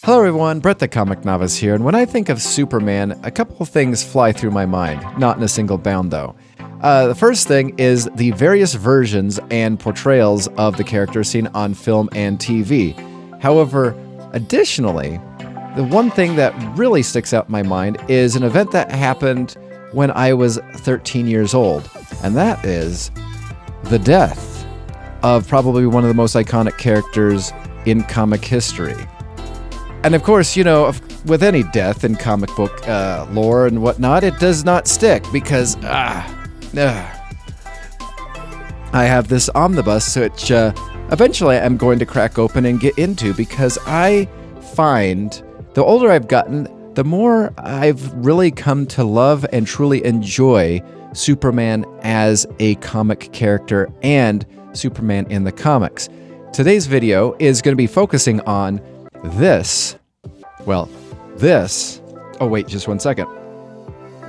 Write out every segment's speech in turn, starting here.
Hello everyone, Brett the Comic Novice here, and when I think of Superman, a couple of things fly through my mind, not in a single bound though. The first thing is the various versions and portrayals of the character seen on film and TV. However, additionally, the one thing that really sticks out in my mind is an event that happened when I was 13 years old, and that is the death of probably one of the most iconic characters in comic history. And of course, you know, with any death in comic book lore and whatnot, it does not stick because I have this omnibus which eventually I'm going to crack open and get into because I find the older I've gotten, the more I've really come to love and truly enjoy Superman as a comic character and Superman in the comics. Today's video is going to be focusing on this, oh wait, just one second.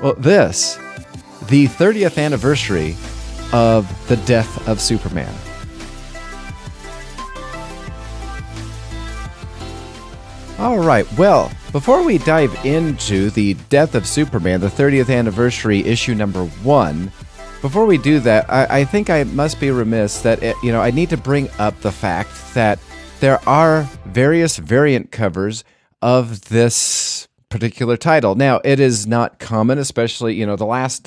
Well, this, the 30th anniversary of the death of Superman. All right, well, before we dive into the death of Superman, the 30th anniversary issue number 1, before we do that, I think I must be remiss that, I need to bring up the fact that there are various variant covers of this particular title. Now, it is not common, especially, the last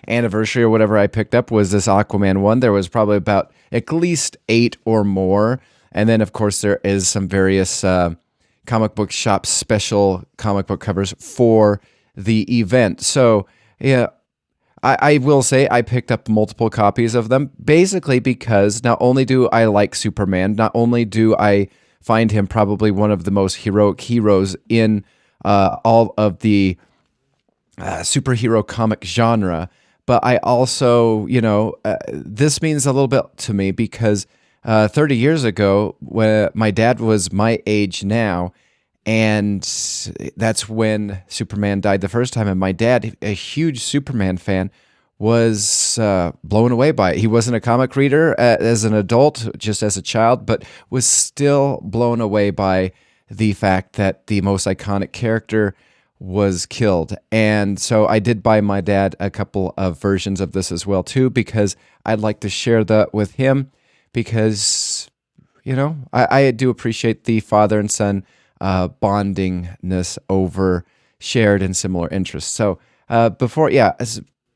anniversary or whatever I picked up was this Aquaman one. There was probably about at least 8 or more. And then, of course, there is some various comic book shop special comic book covers for the event. So, yeah, I will say I picked up multiple copies of them, basically because not only do I like Superman, not only do I find him probably one of the most heroic heroes in all of the superhero comic genre, but I also, this means a little bit to me because 30 years ago, when my dad was my age now, and that's when Superman died the first time. And my dad, a huge Superman fan, was blown away by it. He wasn't a comic reader as an adult, just as a child, but was still blown away by the fact that the most iconic character was killed. And so I did buy my dad a couple of versions of this as well, too, because I'd like to share that with him because, I do appreciate the father and son bondingness over shared and similar interests. So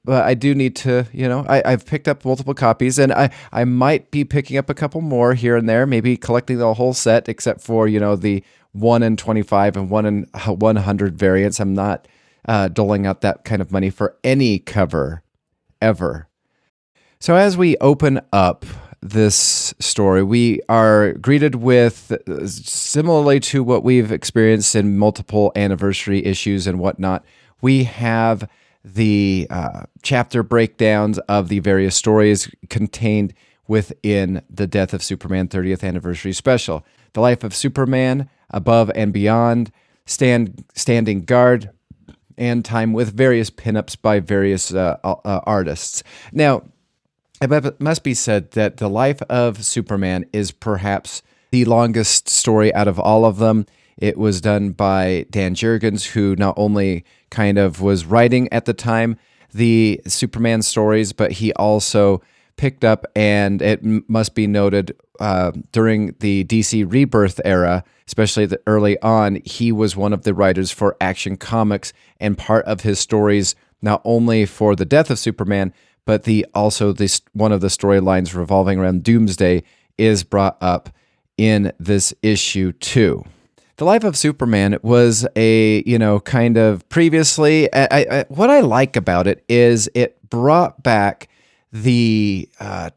but I do need to, I've picked up multiple copies, and I might be picking up a couple more here and there, maybe collecting the whole set, except for, the 1 in 25 and 1 in 100 variants. I'm not doling out that kind of money for any cover, ever. So as we open up this story, we are greeted with, similarly to what we've experienced in multiple anniversary issues and whatnot, we have the chapter breakdowns of the various stories contained within the Death of Superman 30th Anniversary Special. The Life of Superman, Above and Beyond, Standing Guard, and Time, with various pinups by various artists. Now, it must be said that The Life of Superman is perhaps the longest story out of all of them. It was done by Dan Jurgens, who not only kind of was writing at the time the Superman stories, but he also picked up, and it must be noted, during the DC Rebirth era, especially early on, he was one of the writers for Action Comics, and part of his stories, not only for the death of Superman, but also one of the storylines revolving around Doomsday is brought up in this issue too. The Life of Superman was a, kind of previously, what I like about it is it brought back the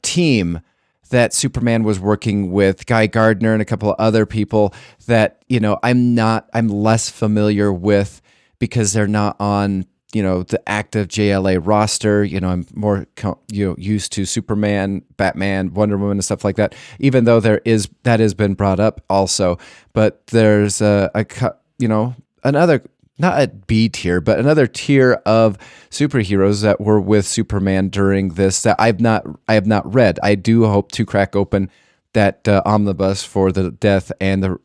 team that Superman was working with, Guy Gardner and a couple of other people that, I'm less familiar with because they're not on, the active JLA roster. I'm more, used to Superman, Batman, Wonder Woman, and stuff like that, even though that has been brought up also. But there's another, not a B tier, but another tier of superheroes that were with Superman during this that I have not read. I do hope to crack open that omnibus for the death and the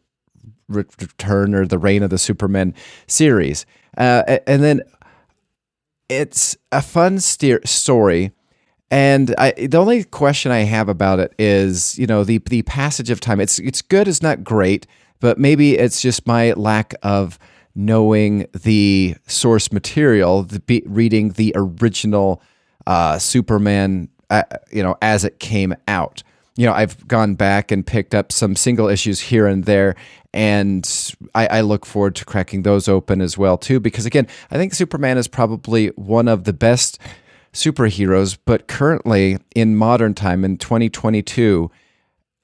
Return or the Reign of the Supermen series. And then it's a fun story. And the only question I have about it is, the passage of time. It's good, it's not great, but maybe it's just my lack of knowing the source material, reading the original Superman, as it came out. I've gone back and picked up some single issues here and there, and I look forward to cracking those open as well, too, because, again, I think Superman is probably one of the best superheroes, but currently, in modern time, in 2022,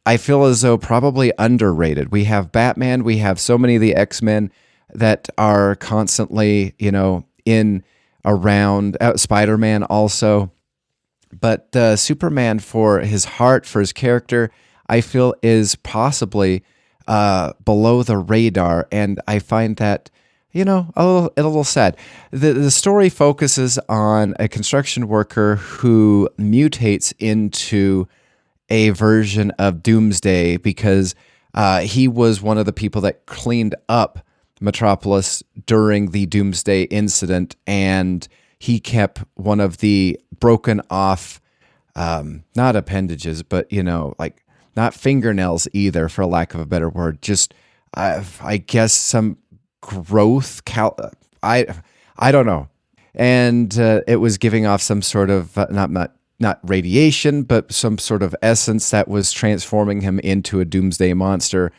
I feel as though probably underrated. We have Batman, we have so many of the X-Men that are constantly, in, around, Spider-Man also. But Superman, for his heart, for his character, I feel is possibly below the radar, and I find that, a little sad. The story focuses on a construction worker who mutates into a version of Doomsday because he was one of the people that cleaned up Metropolis during the Doomsday incident, and he kept one of the broken off, not appendages, but, like not fingernails either, for lack of a better word, just, I guess some growth, I don't know. And it was giving off some sort of, not radiation, but some sort of essence that was transforming him into a Doomsday monster,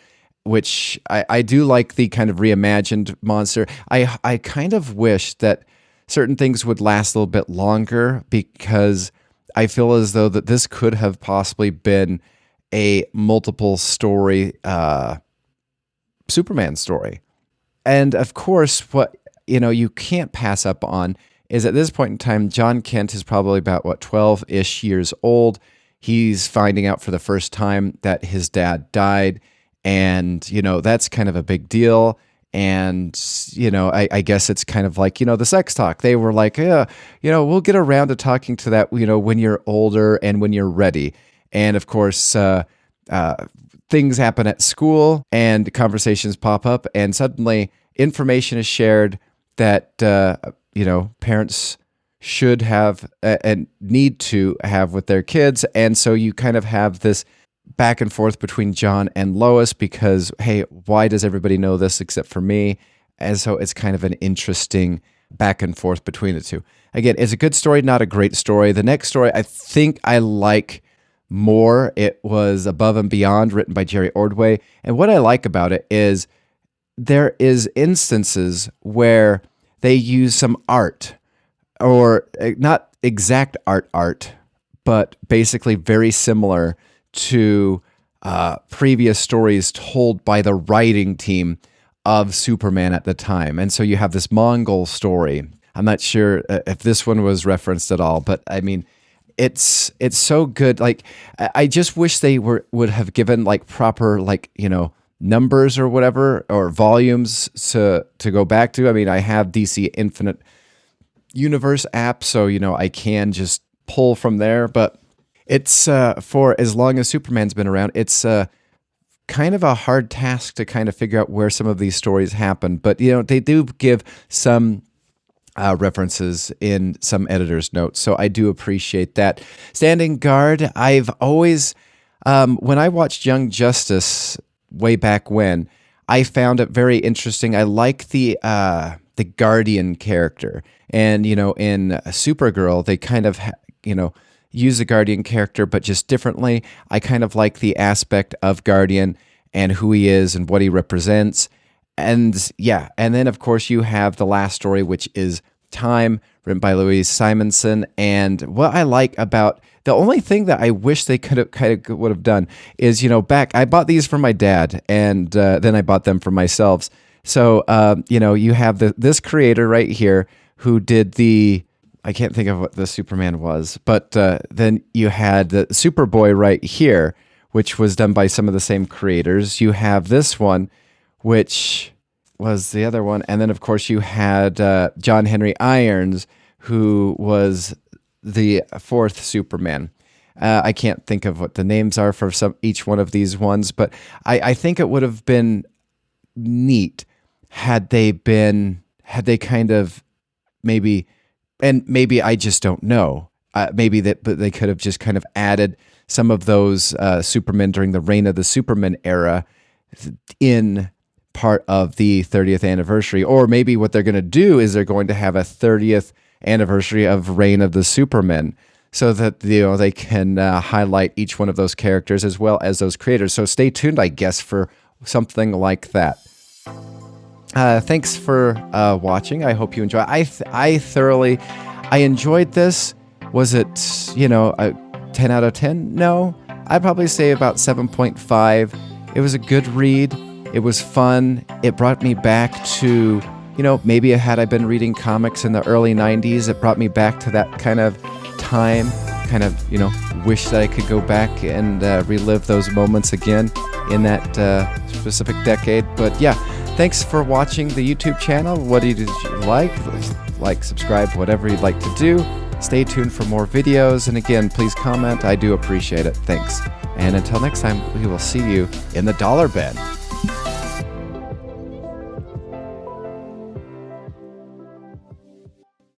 which I do like the kind of reimagined monster. I kind of wish that certain things would last a little bit longer, because I feel as though that this could have possibly been a multiple story Superman story. And of course, what you can't pass up on is at this point in time, John Kent is probably about 12-ish years old. He's finding out for the first time that his dad died, and that's kind of a big deal. And, I guess it's kind of like, the sex talk. They were like, yeah, we'll get around to talking to that, when you're older and when you're ready. And of course, things happen at school and conversations pop up, and suddenly information is shared that, parents should have and need to have with their kids. And so you kind of have this back and forth between John and Lois because, hey, why does everybody know this except for me? And so it's kind of an interesting back and forth between the two. Again, it's a good story, not a great story. The next story I think I like more. It was Above and Beyond, written by Jerry Ordway. And what I like about it is there is instances where they use some art, or not exact art, but basically very similar to previous stories told by the writing team of Superman at the time. And so you have this Mongol story. I'm not sure if this one was referenced at all, but I mean, it's so good. Like, I just wish they would have given like proper, like, numbers or whatever, or volumes to go back to. I mean, I have DC Infinite Universe app, so I can just pull from there, but it's for as long as Superman's been around, it's kind of a hard task to kind of figure out where some of these stories happen. But they do give some references in some editor's notes, so I do appreciate that. Standing Guard, I've always, when I watched Young Justice way back when, I found it very interesting. I like the Guardian character, and in Supergirl, they kind of use the Guardian character, but just differently. I kind of like the aspect of Guardian and who he is and what he represents. And yeah, and then of course you have the last story, which is Time, written by Louise Simonson. And what I like about the only thing that I wish they could have kind of would have done is, I bought these for my dad, and then I bought them for myself. So you have this creator right here who did I can't think of what the Superman was, but then you had the Superboy right here, which was done by some of the same creators. You have this one, which was the other one. And then, of course, you had John Henry Irons, who was the fourth Superman. I can't think of what the names are for each one of these ones, but I think it would have been neat had they kind of maybe, and maybe I just don't know, maybe that, but they could have just kind of added some of those Supermen during the Reign of the Superman era in part of the 30th anniversary. Or maybe what they're going to do is they're going to have a 30th anniversary of Reign of the Superman, so that they can highlight each one of those characters as well as those creators. So stay tuned, I guess, for something like that. Thanks for watching. I hope you enjoy. I thoroughly enjoyed this. Was it, a 10 out of 10? No, I'd probably say about 7.5. It was a good read. It was fun. It brought me back to, maybe had I been reading comics in the early 90s, it brought me back to that kind of time, wish that I could go back and relive those moments again in that specific decade. But yeah, thanks for watching the YouTube channel. What did you like? Like, subscribe, whatever you'd like to do. Stay tuned for more videos. And again, please comment. I do appreciate it. Thanks. And until next time, we will see you in the dollar bin.